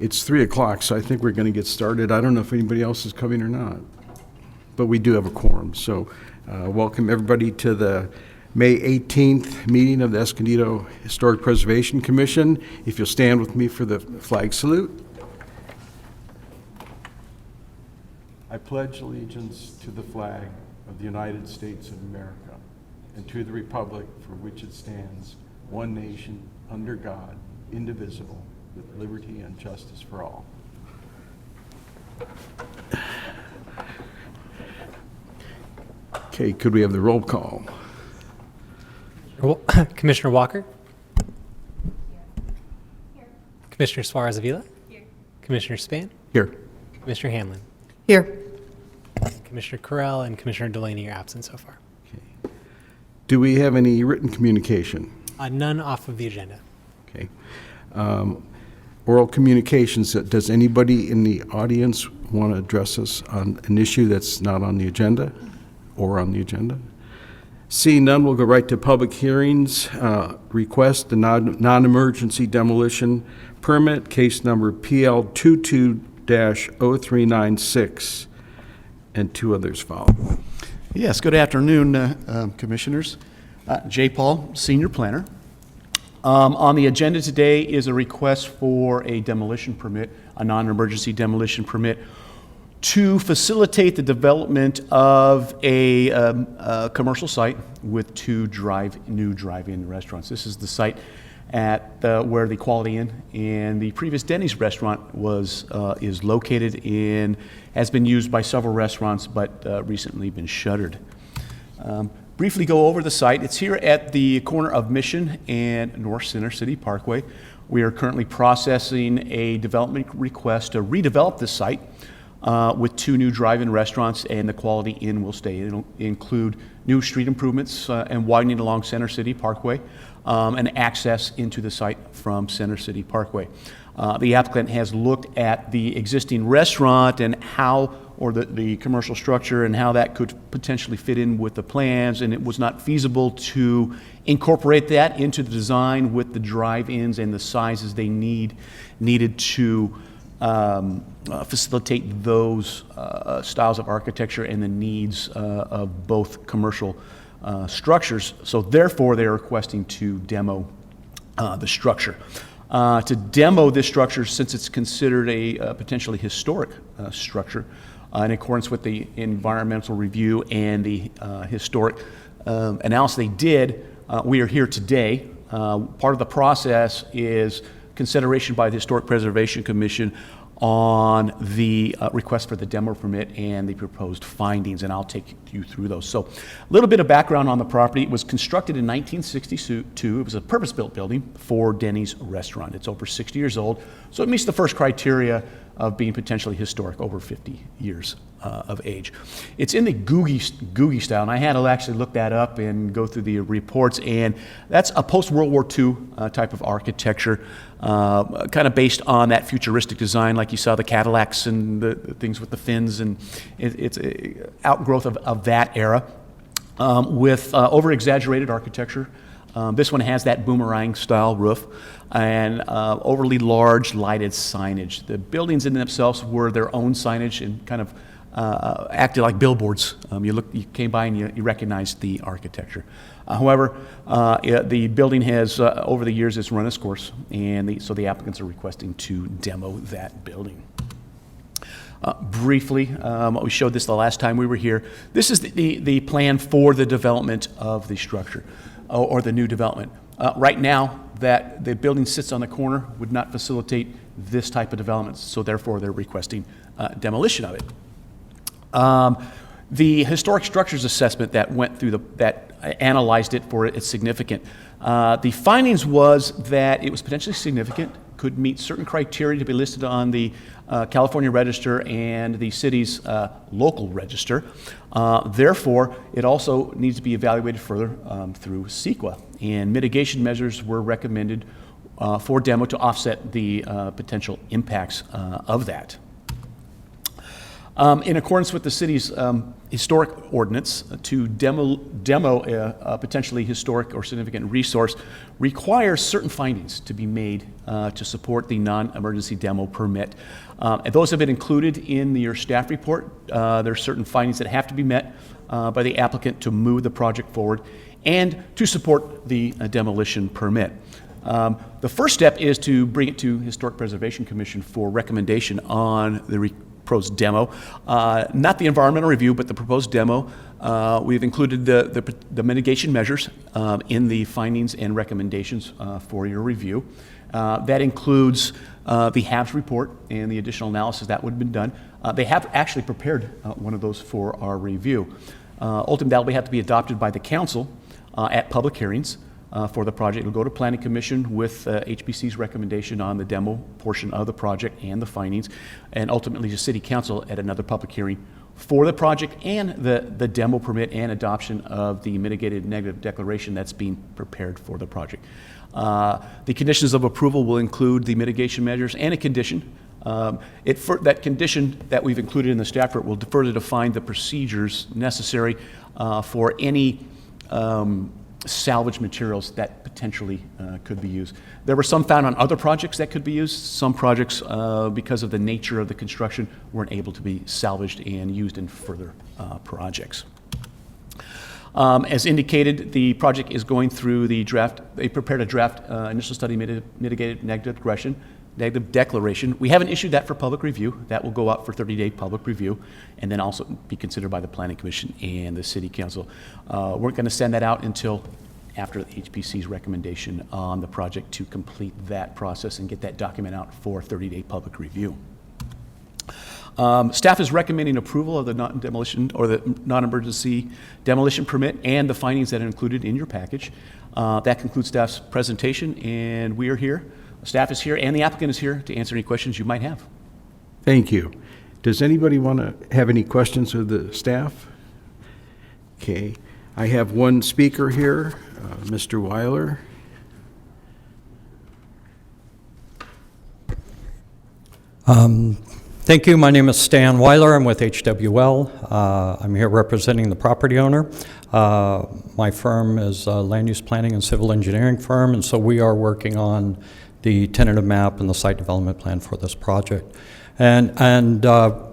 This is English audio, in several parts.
It's 3 o'clock, so I think we're going to get started. I don't know if anybody else is coming or not, but we do have a quorum. So welcome everybody to the May 18th meeting of the Escondido Historic Preservation Commission. If you'll stand with me for the flag salute. I pledge allegiance to the flag of the United States of America and to the republic for which it stands, one nation, under God, indivisible, with liberty and justice for all. Okay, could we have the roll call? Commissioner Walker? Here. Commissioner Suarez-Avila? Here. Commissioner Span? Here. Commissioner Hanlon? Here. Commissioner Correll and Commissioner Delaney are absent so far. Okay. Do we have any written communication? None off of the agenda. Okay. Oral communications. Does anybody in the audience want to address us on an issue that's not on the agenda or on the agenda? Seeing none, we'll go right to public hearings. Request the non-emergency demolition permit, case number PL 22-0396, and two others follow. Yes, good afternoon, Commissioners. J. Paul, Senior Planner. On the agenda today is a request for a demolition permit, a non-emergency demolition permit, to facilitate the development of a commercial site with two new drive-in restaurants. This is the site at where the Quality Inn and the previous Denny's restaurant is located and has been used by several restaurants, but recently been shuttered. Briefly go over the site. It's here at the corner of Mission and North Center City Parkway. We are currently processing a development request to redevelop this site with two new drive-in restaurants, and the Quality Inn will stay. It'll include new street improvements and widening along Center City Parkway and access into the site from Center City Parkway. The applicant has looked at the existing restaurant and how, or the commercial structure and how that could potentially fit in with the plans, and it was not feasible to incorporate that into the design with the drive-ins and the sizes they needed to facilitate those styles of architecture and the needs of both commercial structures. So therefore, they are requesting to demo the structure. To demo this structure, since it's considered a potentially historic structure, in accordance with the environmental review and the historic analysis they did, we are here today. Part of the process is consideration by the Historic Preservation Commission on the request for the demo permit and the proposed findings, and I'll take you through those. So a little bit of background on the property. It was constructed in 1962. It was a purpose-built building for Denny's restaurant. It's over 60 years old, so it meets the first criteria of being potentially historic, over 50 years of age. It's in the Googie style, and I had to actually look that up and go through the reports, and that's a post-World War II type of architecture, kind of based on that futuristic design, like you saw the Cadillacs and the things with the fins, and it's an outgrowth of that era with over-exaggerated architecture. This one has that boomerang-style roof and overly large lighted signage. The buildings in themselves were their own signage and kind of acted like billboards. You came by and you recognized the architecture. However, the building has, over the years, has run its course, and so the applicants are requesting to demo that building. Briefly, we showed this the last time we were here. This is the plan for the development of the structure, or the new development. Right now, that the building sits on the corner would not facilitate this type of development, so therefore they're requesting demolition of it. The historic structures assessment that went through that analyzed it for its significant. The findings was that it was potentially significant, could meet certain criteria to be listed on the California Register and the city's local register. Therefore, it also needs to be evaluated further through CEQA, and mitigation measures were recommended for demo to offset the potential impacts of that. In accordance with the city's historic ordinance, to demo a potentially historic or significant resource requires certain findings to be made to support the non-emergency demo permit. And those have been included in your staff report. There are certain findings that have to be met by the applicant to move the project forward and to support the demolition permit. The first step is to bring it to Historic Preservation Commission for recommendation on the proposed demo. Not the environmental review, but the proposed demo. We've included the mitigation measures in the findings and recommendations for your review. That includes the HABs report and the additional analysis that would have been done. They have actually prepared one of those for our review. Ultimately, that will have to be adopted by the council at public hearings for the project. It'll go to Planning Commission with HPC's recommendation on the demo portion of the project and the findings, and ultimately to City Council at another public hearing for the project and the demo permit and adoption of the mitigated negative declaration that's being prepared for the project. The conditions of approval will include the mitigation measures and a condition. That condition that we've included in the staff report will further define the procedures necessary for any salvage materials that potentially could be used. There were some found on other projects that could be used. Some projects, because of the nature of the construction, weren't able to be salvaged and used in further projects. As indicated, the project is going through the draft. They prepared a draft initial study mitigated negative declaration. We haven't issued that for public review. That will go out for 30-day public review and then also be considered by the Planning Commission and the City Council. We're going to send that out until after the HPC's recommendation on the project to complete that process and get that document out for 30-day public review. Staff is recommending approval of the non-demolition or the non-emergency demolition permit and the findings that are included in your package. That concludes staff's presentation, and we are here. Staff is here and the applicant is here to answer any questions you might have. Thank you. Does anybody want to have any questions of the staff? Okay. I have one speaker here, Mr. Weiler. Thank you. My name is Stan Weiler. I'm with HWL. I'm here representing the property owner. My firm is a land use planning and civil engineering firm, and so we are working on the tentative map and the site development plan for this project. And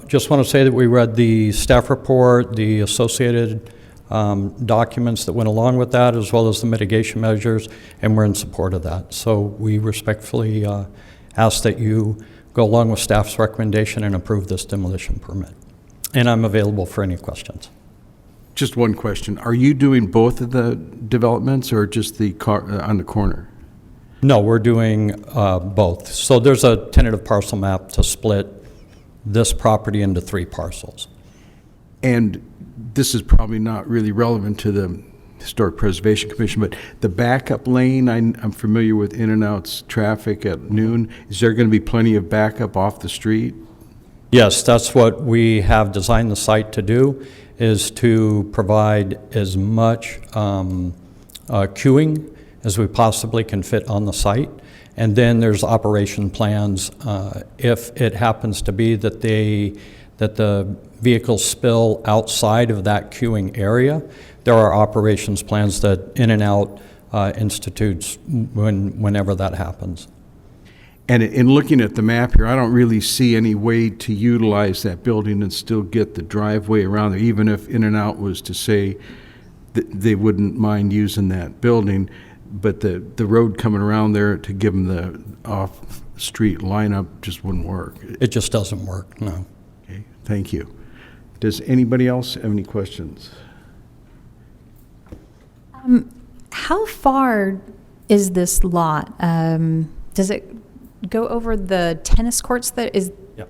just want to say that we read the staff report, the associated documents that went along with that, as well as the mitigation measures, and we're in support of that. So we respectfully ask that you go along with staff's recommendation and approve this demolition permit. And I'm available for any questions. Just one question. Are you doing both of the developments or just the on the corner? No, we're doing both. So there's a tentative parcel map to split this property into 3 parcels. And this is probably not really relevant to the Historic Preservation Commission, but the backup lane, I'm familiar with in and out's traffic at noon. Is there going to be plenty of backup off the street? Yes, that's what we have designed the site to do, is to provide as much queuing as we possibly can fit on the site. And then there's operation plans if it happens to be that the vehicles spill outside of that queuing area. There are operations plans that in and out institutes whenever that happens. And in looking at the map here, I don't really see any way to utilize that building and still get the driveway around there, even if in and out was to say that they wouldn't mind using that building. But the road coming around there to give them the off-street lineup just wouldn't work. It just doesn't work, no. Okay, thank you. Does anybody else have any questions? How far is this lot? Does it go over the tennis courts that is? Yep.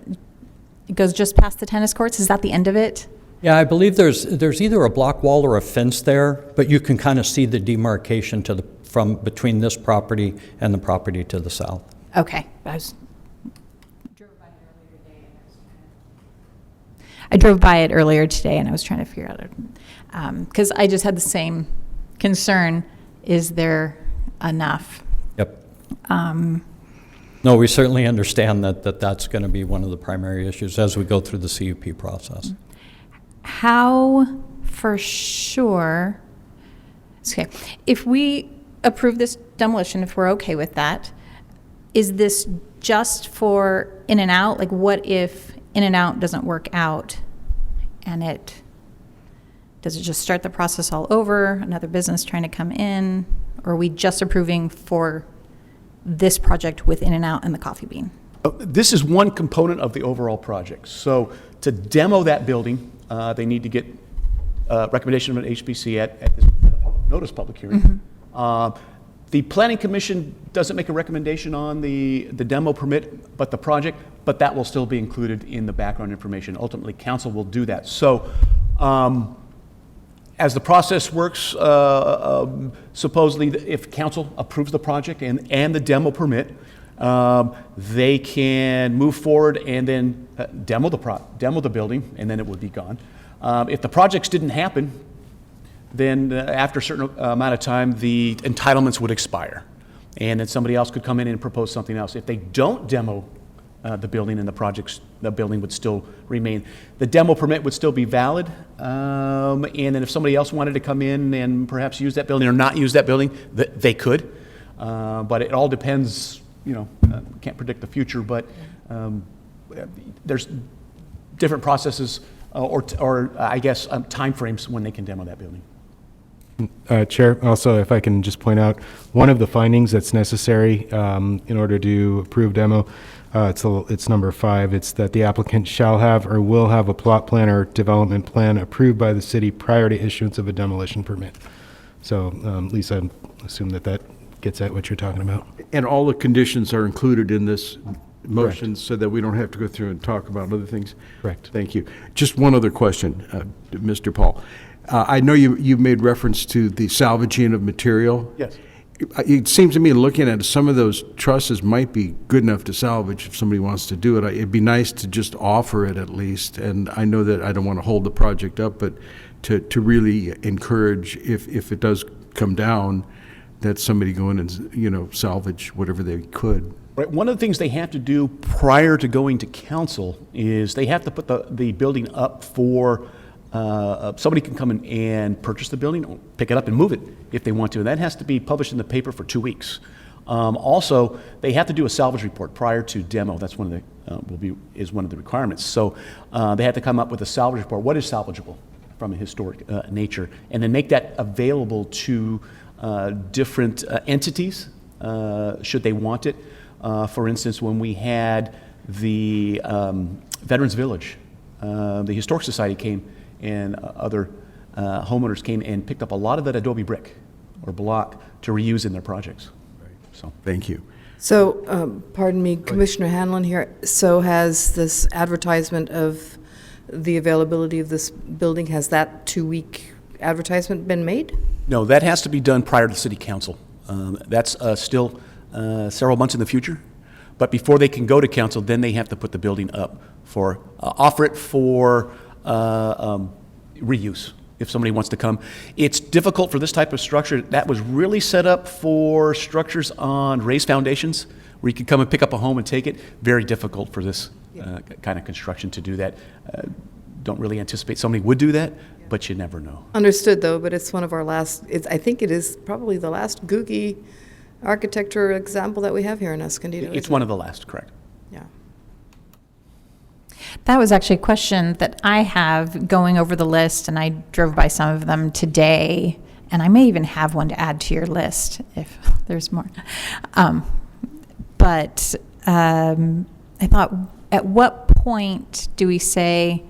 It goes just past the tennis courts? Is that the end of it? Yeah, I believe there's either a block wall or a fence there, but you can kind of see the demarcation from between this property and the property to the south. Okay. I drove by it earlier today and I was trying to figure out, because I just had the same concern. Is there enough? Yep. No, we certainly understand that's going to be one of the primary issues as we go through the CUP process. How for sure, okay, if we approve this demolition, if we're okay with that, is this just for in and out? Like what if in and out doesn't work out and does it just start the process all over, another business trying to come in? Or are we just approving for this project with in and out and the coffee bean? This is one component of the overall project. So to demo that building, they need to get recommendation from an HPC at this notice public hearing. The Planning Commission doesn't make a recommendation on the demo permit, but the project, but that will still be included in the background information. Ultimately, council will do that. So as the process works, supposedly if council approves the project and the demo permit, they can move forward and then demo the building, and then it would be gone. If the projects didn't happen, then after a certain amount of time, the entitlements would expire. And then somebody else could come in and propose something else. If they don't demo the building and the building would still remain. The demo permit would still be valid. And then if somebody else wanted to come in and perhaps use that building or not use that building, they could. But it all depends, can't predict the future, but there's different processes or I guess timeframes when they can demo that building. Chair, also, if I can just point out, one of the findings that's necessary in order to approve demo, it's number 5. It's that the applicant shall have or will have a plot plan or development plan approved by the city prior to issuance of a demolition permit. So, Lisa, I assume that gets at what you're talking about. And all the conditions are included in this motion. Correct. So that we don't have to go through and talk about other things? Correct. Thank you. Just one other question, Mr. Paul. I know you made reference to the salvaging of material. Yes. It seems to me, looking at it, some of those trusses might be good enough to salvage if somebody wants to do it. It'd be nice to just offer it at least. And I know that I don't want to hold the project up, but to really encourage, if it does come down, that somebody go in and, salvage whatever they could. Right. One of the things they have to do prior to going to council is they have to put the building up for somebody can come in and purchase the building, pick it up and move it if they want to. And that has to be published in the paper for 2 weeks. Also, they have to do a salvage report prior to demo. That's one of the requirements. So they have to come up with a salvage report. What is salvageable from a historic nature? And then make that available to different entities should they want it. For instance, when we had the Veterans Village, the Historic Society came and other homeowners came and picked up a lot of that adobe brick or block to reuse in their projects. So, Thank you. So, pardon me, Commissioner Hanlon here. So has this advertisement of the availability of this building, has that 2-week advertisement been made? no, that has to be done prior to city council. That's still several months in the future. But before they can go to council, then they have to put the building up for, offer it for reuse if somebody wants to come. It's difficult for this type of structure. That was really set up for structures on raised foundations where you could come and pick up a home and take it. Very difficult for this kind of construction to do that. Don't really anticipate somebody would do that, but you never know. Understood, though, but it's one of our last, I think it is probably the last Googie architecture example that we have here in Escondido. It's one of the last, correct. Yeah. That was actually a question that I have going over the list, and I drove by some of them today, and I may even have one to add to your list if there's more. But I thought, at what point do we say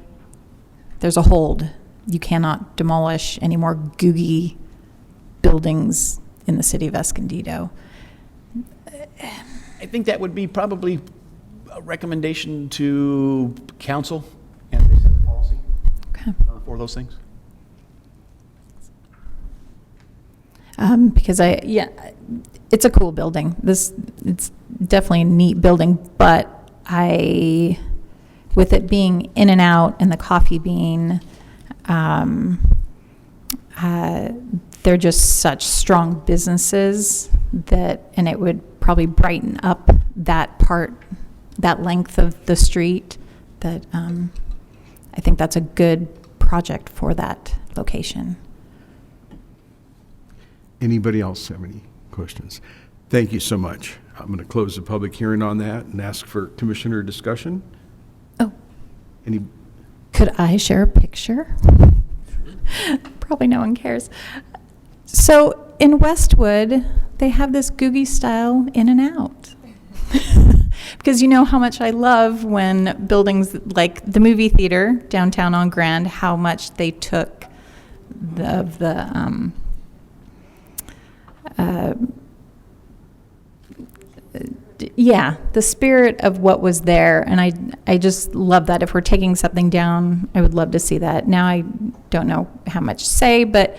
there's a hold? You cannot demolish any more Googie buildings in the city of Escondido. I think that would be probably a recommendation to council, and they set the policy for those things. Because it's a cool building. It's definitely a neat building, but with it being in and out and the coffee bean, they're just such strong businesses and it would probably brighten up that part, that length of the street. That I think that's a good project for that location. Anybody else have any questions? Thank you so much. I'm going to close the public hearing on that and ask for commissioner discussion. Oh, Any? could I share a picture? Probably no one cares. So in Westwood, they have this Googie style in and out. Because you know how much I love when buildings like the movie theater downtown on Grand, how much they took the spirit of what was there. And I just love that. If we're taking something down, I would love to see that. Now I don't know how much to say, but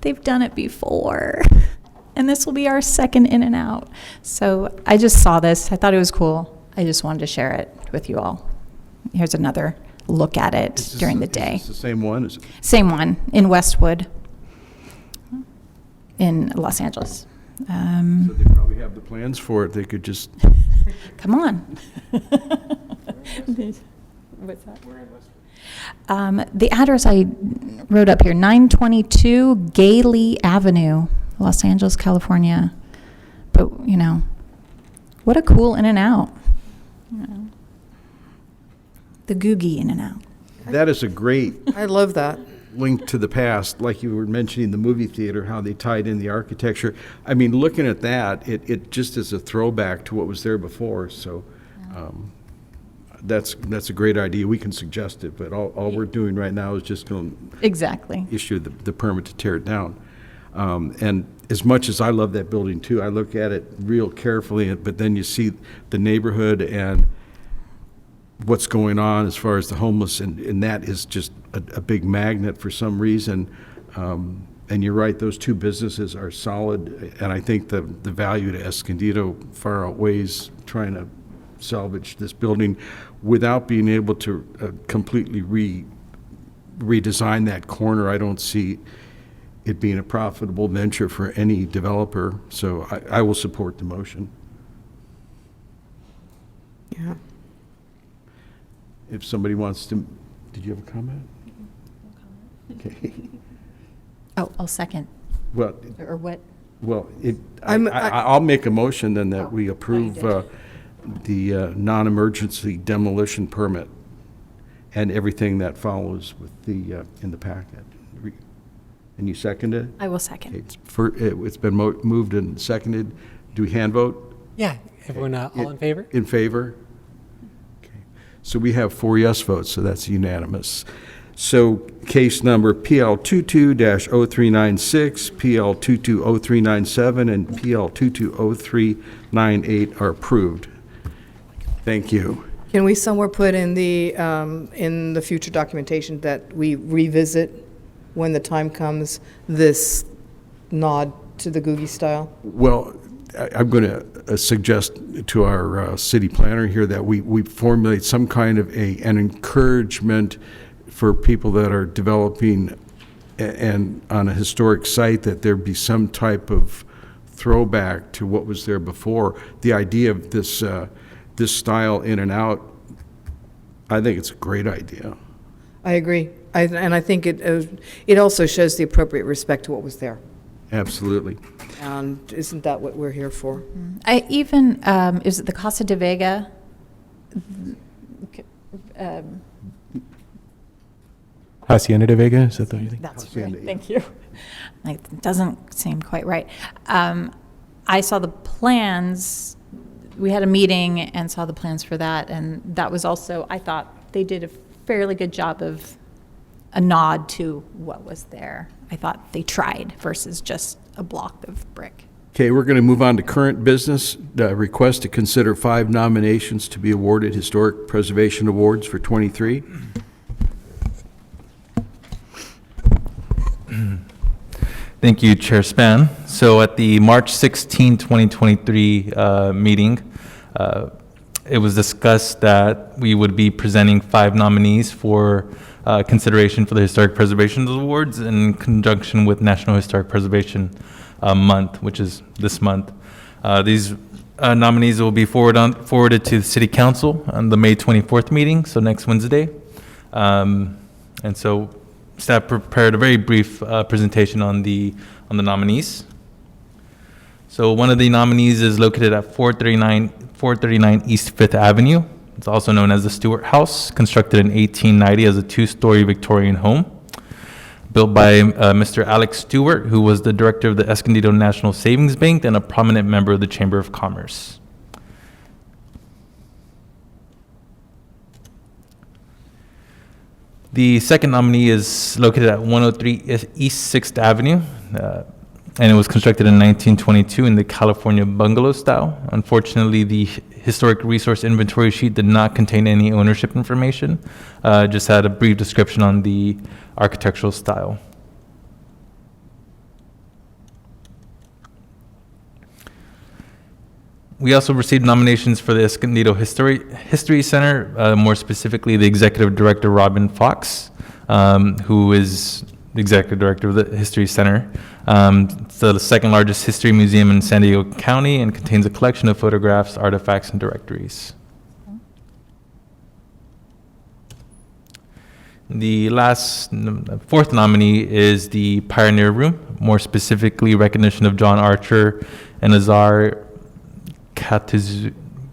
they've done it before. And this will be our second in and out. So I just saw this. I thought it was cool. I just wanted to share it with you all. Here's another look at it during the day. Is this the same one? Is it? Same one in Westwood in Los Angeles. So they probably have the plans for it. They could just. Come on. What's that? The address I wrote up here, 922 Gailey Avenue, Los Angeles, California. But, you know, what a cool in and out. You know, the Googie in and out. That is a great I love that. link to the past, like you were mentioning the movie theater, how they tied in the architecture. I mean, looking at that, it just is a throwback to what was there before. So that's a great idea. We can suggest it, but all we're doing right now is just going to Exactly. issue the permit to tear it down. And as much as I love that building too, I look at it real carefully, but then you see the neighborhood and what's going on as far as the homeless, and that is just a big magnet for some reason. And you're right, those two businesses are solid, and I think the value to Escondido far outweighs trying to salvage this building without being able to completely redesign that corner. I don't see it being a profitable venture for any developer, so I will support the motion. Yeah. If somebody wants to, did you have a comment? Okay. Oh, I'll second. Well, Or what? well, I'm- I'll make a motion then that we you approve did. the non-emergency demolition permit and everything that follows with the, in the packet. And you second it? I will Okay, second. it's been moved and seconded. Do we hand vote? Yeah, everyone all in favor? In favor? Okay. So we have 4 yes votes, so that's unanimous. So case number PL 22-0396, PL 220397, and PL 220398 are approved. Thank you. Can we somewhere put in the future documentation that we revisit when the time comes this nod to the Googie style? Well, I'm going to suggest to our city planner here that we formulate some kind of an encouragement for people that are developing and on a historic site, that there be some type of throwback to what was there before. The idea of this style in and out, I think it's a great idea. I agree. And I think it also shows the appropriate respect to what was there. Absolutely. And isn't that what we're here for? I even, is it the Casa de Vega? Hacienda de Vega, is that what you think? That's Hacienda, right, thank you. Like, it doesn't seem quite right. I saw the plans, we had a meeting and saw the plans for that, and that was also, I thought they did a fairly good job of a nod to what was there. I thought they tried versus just a block of brick. Okay, we're going to move on to current business. Request to consider 5 nominations to be awarded Historic Preservation Awards for '23. Thank you, Chair Span. So at the March 16, 2023 meeting, it was discussed that we would be presenting 5 nominees for consideration for the Historic Preservation Awards in conjunction with National Historic Preservation Month, which is this month. These nominees will be forwarded to the City Council on the May 24th meeting, so next Wednesday. And so staff prepared a very brief presentation on the nominees. So one of the nominees is located at 439 East Fifth Avenue. It's also known as the Stewart House, constructed in 1890 as a two-story Victorian home, built by Mr. Alex Stewart, who was the director of the Escondido National Savings Bank and a prominent member of the Chamber of Commerce. The second nominee is located at 103 East 6th Avenue, and it was constructed in 1922 in the California bungalow style. Unfortunately, the historic resource inventory sheet did not contain any ownership information, just had a brief description on the architectural style. We also received nominations for the Escondido History Center, more specifically the Executive Director, Robin Fox, who is the Executive Director of the History Center. It's the second largest history museum in San Diego County and contains a collection of photographs, artifacts, and directories. The fourth nominee is the Pioneer Room, more specifically recognition of John Archer and Azar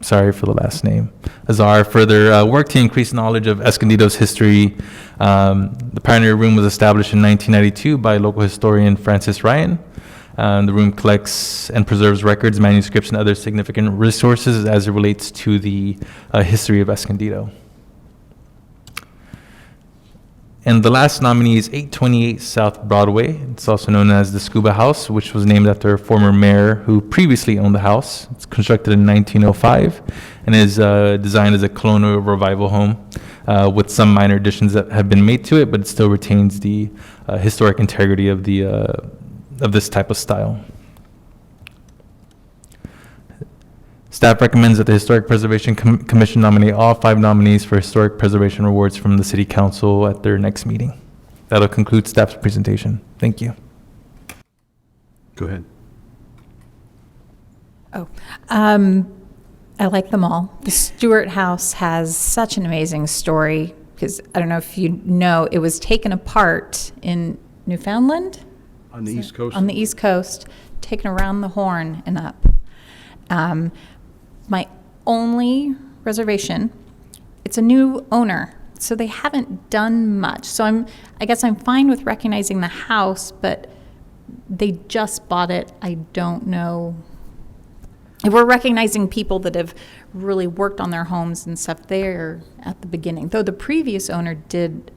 sorry for the last name. Azar further worked to increase knowledge of Escondido's history. The Pioneer Room was established in 1992 by local historian Francis Ryan. The room collects and preserves records, manuscripts, and other significant resources as it relates to the history of Escondido. And the last nominee is 828 South Broadway. It's also known as the Scuba House, which was named after a former mayor who previously owned the house. It's constructed in 1905 and is designed as a colonial revival home with some minor additions that have been made to it, but it still retains the historic integrity of this type of style. Staff recommends that the Historic Preservation Commission nominate all 5 nominees for Historic Preservation Awards from the City Council at their next meeting. That'll conclude staff's presentation. Thank you. Go ahead. I like them all. The Stewart House has such an amazing story because I don't know if you know, it was taken apart in Newfoundland? On the East Coast? On the East Coast, taken around the Horn and up. My only reservation, it's a new owner, so they haven't done much. So I guess I'm fine with recognizing the house, but they just bought it. I don't know. If we're recognizing people that have really worked on their homes and stuff there at the beginning, though the previous owner did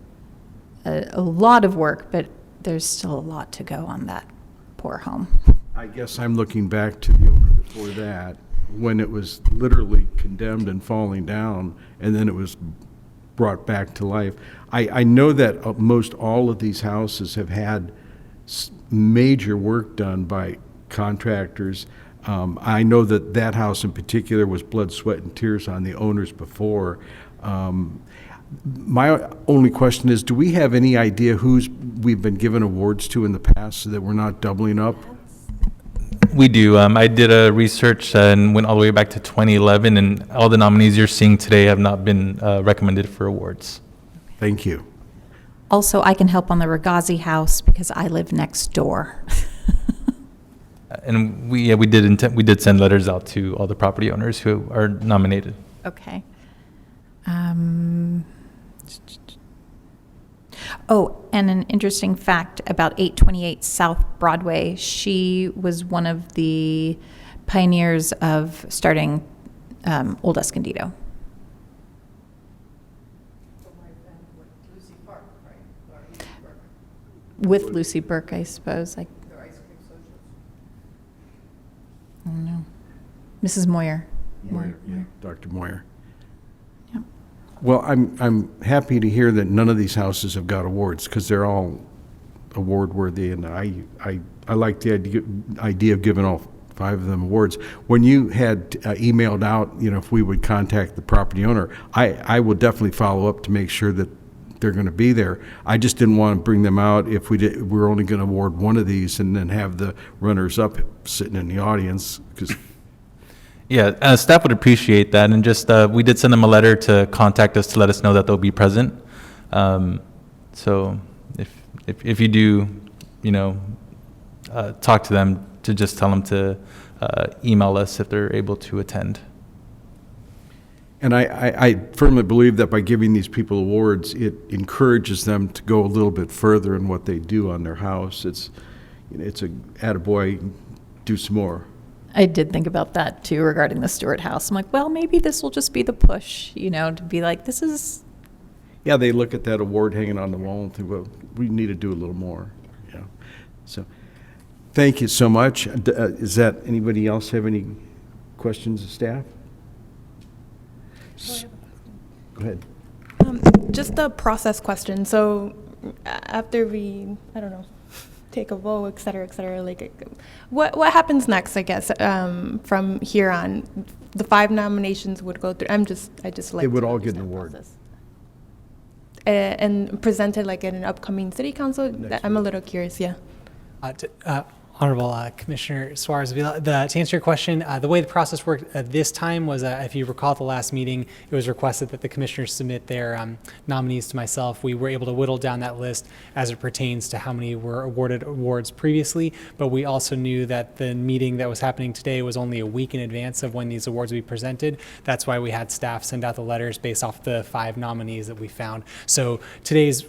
a lot of work, but there's still a lot to go on that poor home. I guess I'm looking back to the owner before that, when it was literally condemned and falling down, and then it was brought back to life. I know that most all of these houses have had major work done by contractors. I know that that house in particular was blood, sweat, and tears on the owners before. My only question is, do we have any idea who's we've been given awards to in the past so that we're not doubling up? We do. I did a research and went all the way back to 2011, and all the nominees you're seeing today have not been recommended for awards. Thank you. Also, I can help on the Ragazzi house because I live next door. And we did send letters out to all the property owners who are nominated. Okay. Oh, and an interesting fact about 828 South Broadway, she was one of the pioneers of starting Old Escondido. With Lucy Burke, I suppose. I don't know. Mrs. Moyer. Moyer, yeah, Dr. Moyer. Yeah. Well, I'm happy to hear that none of these houses have got awards because they're all award-worthy, and I like the idea of giving all 5 of them awards. When you had emailed out, if we would contact the property owner, I will definitely follow up to make sure that they're going to be there. I just didn't want to bring them out if we're only going to award one of these and then have the runners-up sitting in the audience because. Yeah, staff would appreciate that, and just, we did send them a letter to contact us to let us know that they'll be present. So if you do, talk to them, to just tell them to email us if they're able to attend. And I firmly believe that by giving these people awards, it encourages them to go a little bit further in what they do on their house. It's a attaboy, do some more. I did think about that too regarding the Stewart House. I'm like, well, maybe this will just be the push, to be like, this is. Yeah, they look at that award hanging on the wall and think, well, we need to do a little more. Yeah. So, thank you so much. Is that, anybody else have any questions of staff? Go ahead. Just a process question. So after we, I don't know, take a vote, et cetera, like what happens next, I guess, from here on? The 5 nominations would go through. I just like. They would to all get an understand the award. process. And presented like in an upcoming city council. I'm a little curious. Yeah. Honorable Commissioner Suarez Avila, to answer your question, the way the process worked this time was, if you recall at the last meeting, it was requested that the commissioners submit their nominees to myself. We were able to whittle down that list as it pertains to how many were awarded awards previously, but we also knew that the meeting that was happening today was only a week in advance of when these awards would be presented. That's why we had staff send out the letters based off the 5 nominees that we found. So today's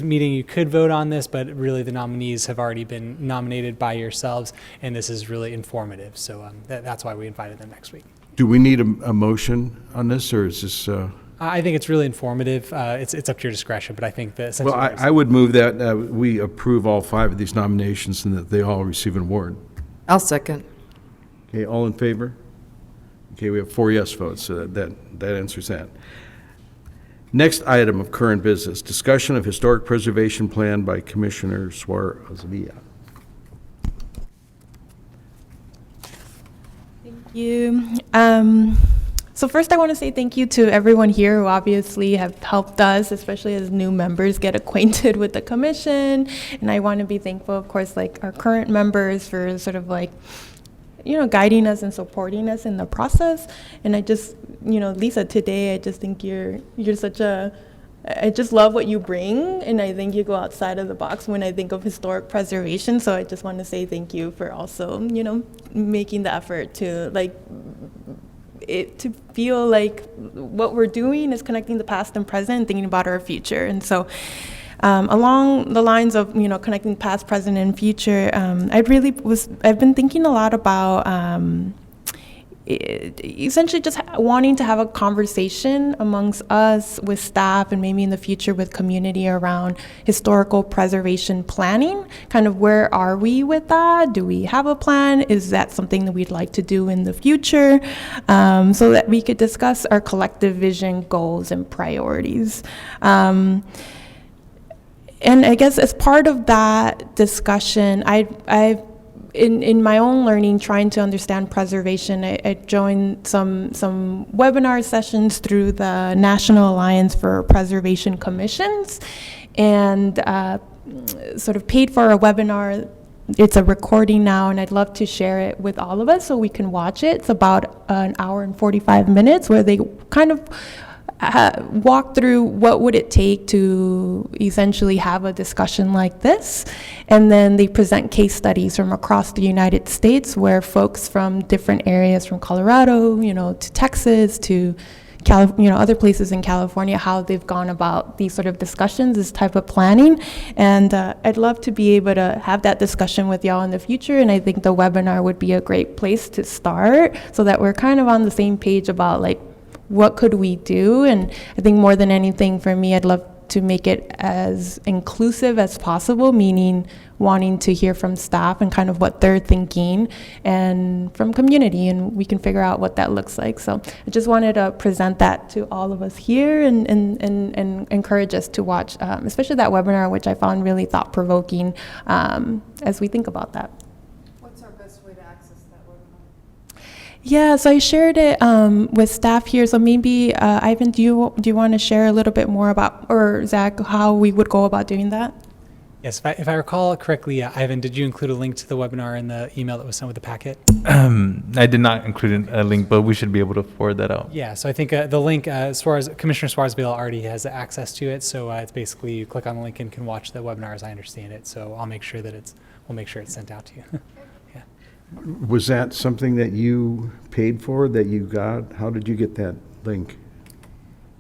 meeting, you could vote on this, but really the nominees have already been nominated by yourselves, and this is really informative. So that's why we invited them next week. Do we need a motion on this, or is this? I think it's really informative. It's up to your discretion, but I think that. Well, I would move that we approve all 5 of these nominations and that they all receive an award. I'll second. Okay, all in favor? Okay, we have 4 yes votes, so that answers that. Next item of current business, discussion of historic preservation plan by Commissioner Suarez Avila. You. So first I want to say thank you to everyone here who obviously have helped us, especially as new members, get acquainted with the commission. And I want to be thankful, of course, like our current members for sort of like, guiding us and supporting us in the process. And I just, Lisa, today I just think you're such a, I just love what you bring, and I think you go outside of the box when I think of historic preservation. So I just want to say thank you for also, making the effort to to feel like what we're doing is connecting the past and present and thinking about our future. And so along the lines of, connecting past, present, and future, I've been thinking a lot about essentially just wanting to have a conversation amongst us with staff and maybe in the future with community around historical preservation planning. Kind of where are we with that? Do we have a plan? Is that something that we'd like to do in the future? So that we could discuss our collective vision, goals, and priorities. And I guess as part of that discussion, I've in my own learning, trying to understand preservation, I joined some webinar sessions through the National Alliance for Preservation Commissions, and sort of paid for a webinar. It's a recording now, and I'd love to share it with all of us so we can watch it. It's about an hour and 45 minutes where they kind of walk through what would it take to essentially have a discussion like this, and then they present case studies from across the United States where folks from different areas, from Colorado, to Texas, to other places in California, how they've gone about these sort of discussions, this type of planning. And I'd love to be able to have that discussion with y'all in the future, and I think the webinar would be a great place to start so that we're kind of on the same page about what could we do. And I think more than anything for me, I'd love to make it as inclusive as possible, meaning wanting to hear from staff and kind of what they're thinking, and from community, and we can figure out what that looks like. So I just wanted to present that to all of us here and encourage us to watch, especially that webinar, which I found really thought-provoking as we think about that. Yeah, so I shared it with staff here. So maybe, Ivan, do you want to share a little bit more about, or Zach, how we would go about doing that? Yes, if I recall correctly, Ivan, did you include a link to the webinar in the email that was sent with the packet? I did not include a link, but we should be able to forward that out. Yeah, so I think the link, as far as Commissioner Suarez-Villa already has access to it, so it's basically you click on the link and can watch the webinar as I understand it. So I'll make sure that we'll make sure it's sent out to you. Yeah. Was that something that you paid for, that you got? How did you get that link?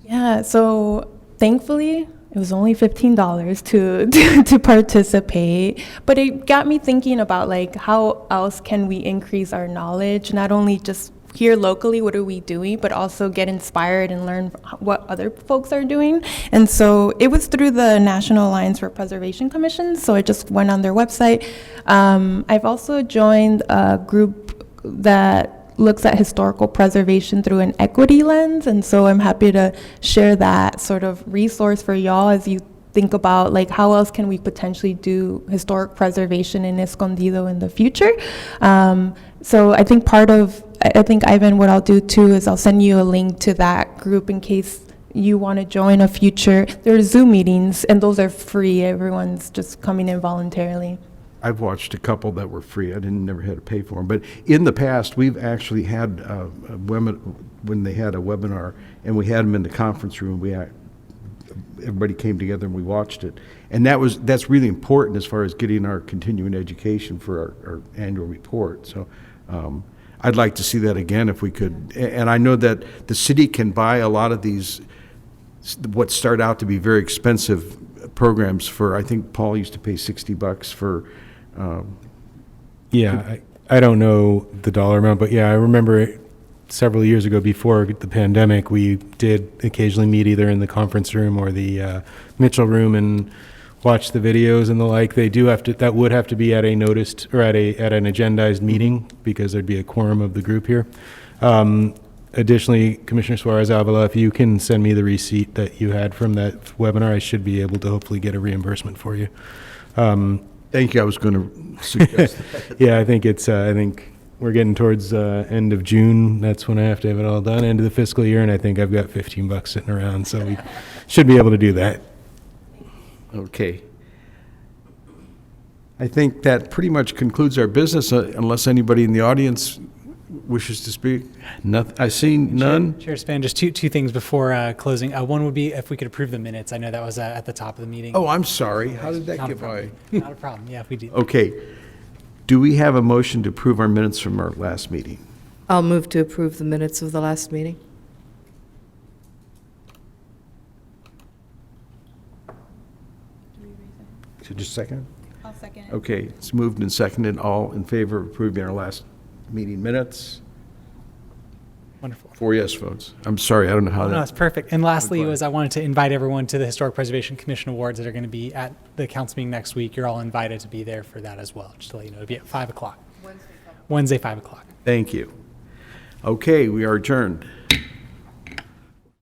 Yeah, so thankfully, it was only $15 to participate, but it got me thinking about like how else can we increase our knowledge, not only just here locally, what are we doing, but also get inspired and learn what other folks are doing. And so it was through the National Alliance for Preservation Commission, so I just went on their website. I've also joined a group that looks at historical preservation through an equity lens, and so I'm happy to share that sort of resource for y'all as you think about like how else can we potentially do historic preservation in Escondido in the future. So I think Ivan, what I'll do too is I'll send you a link to that group in case you want to join a future. There are Zoom meetings and those are free. Everyone's just coming in voluntarily. I've watched a couple that were free. I never had to pay for them. But in the past, we've actually had when they had a webinar, and we had them in the conference room. Everybody came together and we watched it, and that's really important as far as getting our continuing education for our annual report. So I'd like to see that again if we could. And I know that the city can buy a lot of these, what start out to be very expensive programs for. I think Paul used to pay $60 for. Yeah, I don't know the dollar amount, but yeah, I remember several years ago before the pandemic, we did occasionally meet either in the conference room or the Mitchell room and watch the videos and the like. They do have to, that would have to be at a noticed or at an agendized meeting because there'd be a quorum of the group here. Additionally, Commissioner Suarez-Avila, if you can send me the receipt that you had from that webinar, I should be able to hopefully get a reimbursement for you. Thank you. I was going to suggest that. Yeah, I think I think we're getting towards end of June. That's when I have to have it all done, end of the fiscal year, and I think I've got $15 sitting around, so we should be able to do that. Okay. I think that pretty much concludes our business, unless anybody in the audience wishes to speak. Nothing. I see none. Chair Span, just two things before closing. One would be if we could approve the minutes. I know that was at the top of the meeting. Oh, I'm sorry. How did that Not a get by? problem. Not a problem. Yeah, if we do. Okay. Do we have a motion to approve our minutes from our last meeting? I'll move to approve the minutes of the last meeting. So just a second? I'll second. Okay, it's moved and seconded. All in favor of approving our last meeting minutes? Wonderful. 4 yes votes. I'm sorry, I don't know how No, that. that's perfect. And lastly, Goodbye. was I wanted to invite everyone to the Historic Preservation Commission Awards that are going to be at the council meeting next week. You're all invited to be there for that as well, just to let you know. It'll be at 5 o'clock. Wednesday, 5 o'clock. Thank you. Okay, we are adjourned.